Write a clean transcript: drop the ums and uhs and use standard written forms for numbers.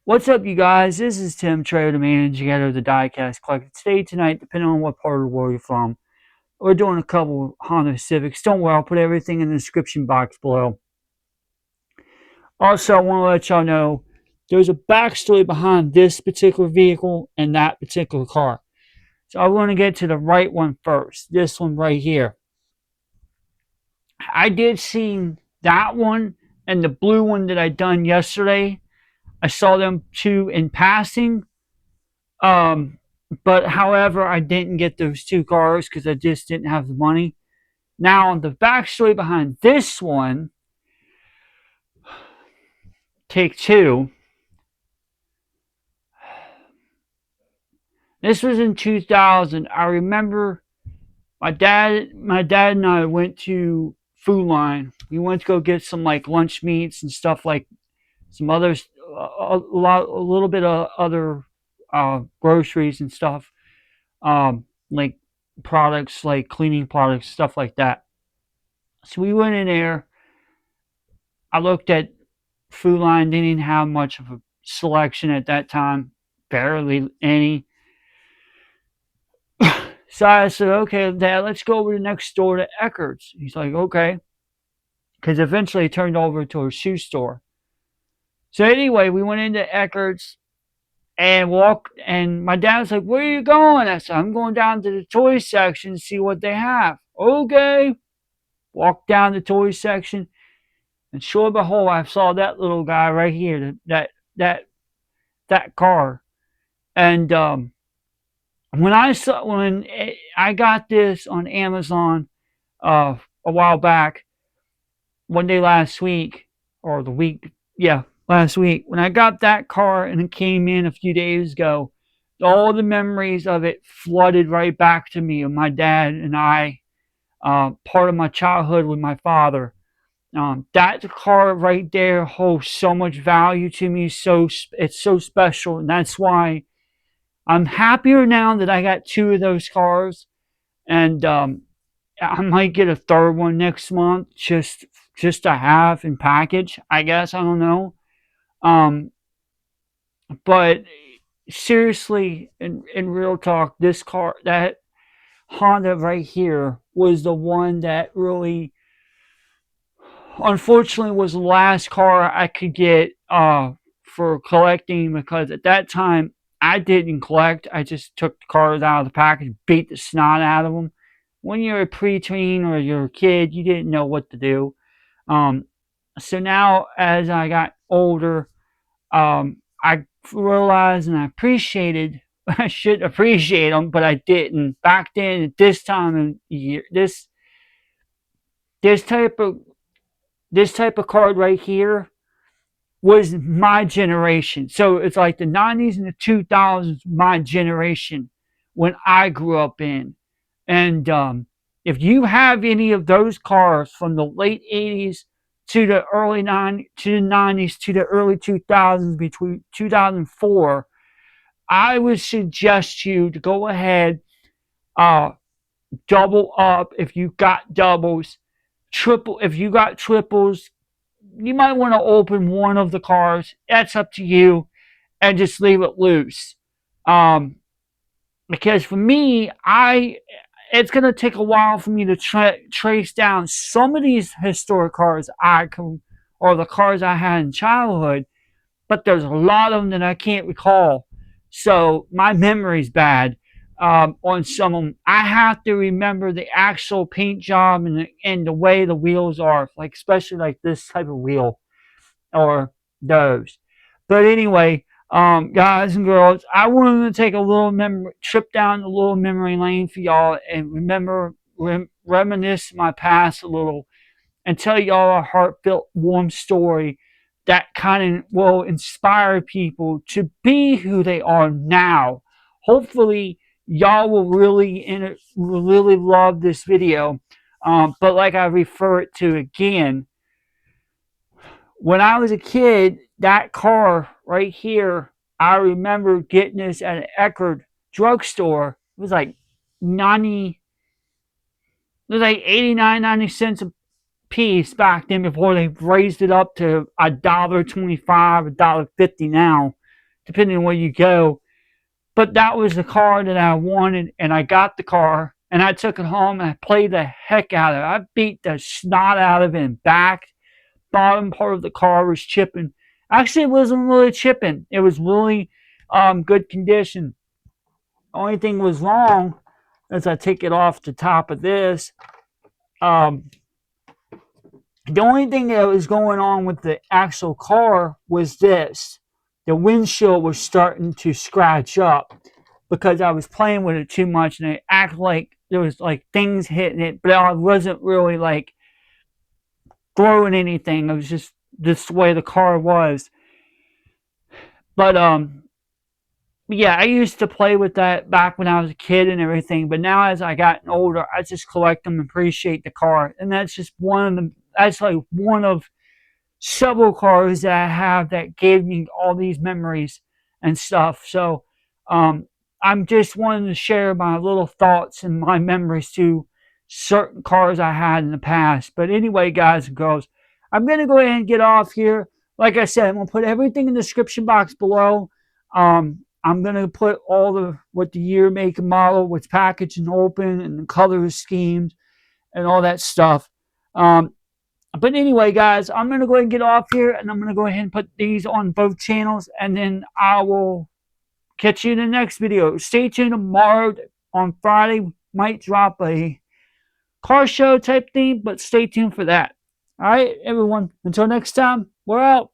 What's up, you guys? This is Tim Trader, the managing editor of the Diecast Collector. Today, tonight, depending on what part of the world you're from, we're doing a couple of Honda Civics. Don't worry, I'll put everything in the description box below. Also, I want to let y'all know there's a backstory behind this particular vehicle and that particular car. So I want to get to the right one first. This one right here. I did see that one and the blue one that I done yesterday. I saw them two in passing. Um, but however, I didn't get those two cars because I just didn't have the money. Now, the backstory behind this one, take two. This was in 2000. I remember my dad and I went to Food Line. We went to go get some like lunch meats and stuff, like some others, a little bit of other groceries and stuff, like products, like cleaning products, stuff like that. So we went in there. I looked at Food Line, didn't have much of a selection at that time, barely any. So I said, okay, Dad, let's go over to next door to Eckerd's. He's like, okay. Because eventually it turned over to a shoe store. So anyway, we went into Eckerd's and walked, and my dad was like, where are you going? I said, I'm going down to the toy section to see what they have. Okay. Walked down the toy section, and sure behold, I saw that little guy right here, that car. And when I got this on Amazon a while back, one day last week, or the week, yeah, last week, when I got that car and it came in a few days ago, all the memories of it flooded right back to me of my dad and I, part of my childhood with my father. That car right there holds so much value to me. So it's so special, and that's why I'm happier now that I got two of those cars, and I might get a third one next month, just to have and package. I guess I don't know, um, but seriously, in real talk, this car, that Honda right here, was the one that really, unfortunately, was the last car I could get for collecting, because at that time I didn't collect. I just took the cars out of the package, beat the snot out of them. When you're a preteen or you're a kid, you didn't know what to do. Um, so now, as I got older, I realized and I appreciated. I should appreciate them, but I didn't back then. At this time of year, this type of this type of card right here was my generation. So it's like the 90s and the 2000s, my generation, when I grew up in. And if you have any of those cars from the late 80s to the early 90s, to the 90s, to the early 2000s, between 2004, I would suggest you to go ahead, uh, double up if you got doubles, triple if you got triples. You might want to open one of the cars. That's up to you, and just leave it loose. Um, because for me, it's gonna take a while for me to trace down some of these historic cars or the cars I had in childhood. But there's a lot of them that I can't recall. So my memory's bad on some of them. I have to remember the actual paint job and the way the wheels are, like especially like this type of wheel or those. But anyway, guys and girls, I wanted to take a little trip down a little memory lane for y'all and reminisce my past a little, and tell y'all a heartfelt, warm story that kind of will inspire people to be who they are now. Hopefully, y'all will really love this video. But like I refer it to again, when I was a kid, that car right here, I remember getting this at an Eckerd drugstore. It was like 90, it was like 89, 90 cents a piece back then before they raised it up to $1.25, $1.50 now. depending on where you go. But that was the car that I wanted, and I got the car, and I took it home, and I played the heck out of it. I beat the snot out of it, and back, bottom part of the car was chipping. Actually, it wasn't really chipping. It was really good condition. The only thing was wrong as I take it off the top of this. Um, the only thing that was going on with the actual car was this. The windshield was starting to scratch up because I was playing with it too much, and it acted like there was like things hitting it, but I wasn't really like throwing anything. It was just this way the car was. But yeah, I used to play with that back when I was a kid and everything, but now as I gotten older, I just collect them and appreciate the car. And that's just one of the that's like one of several cars that I have that gave me all these memories and stuff. So I'm just wanting to share my little thoughts and my memories to certain cars I had in the past. But anyway, guys and girls, I'm going to go ahead and get off here. Like I said, I'm going to put everything in the description box below. I'm going to put all the what the year, make, and model, what's packaged and open, and the color schemes, and all that stuff. But anyway, guys, I'm going to go ahead and get off here, and I'm going to go ahead and put these on both channels, and then I will catch you in the next video. Stay tuned tomorrow on Friday. Might drop a car show type thing, but stay tuned for that. All right, everyone. Until next time, we're out.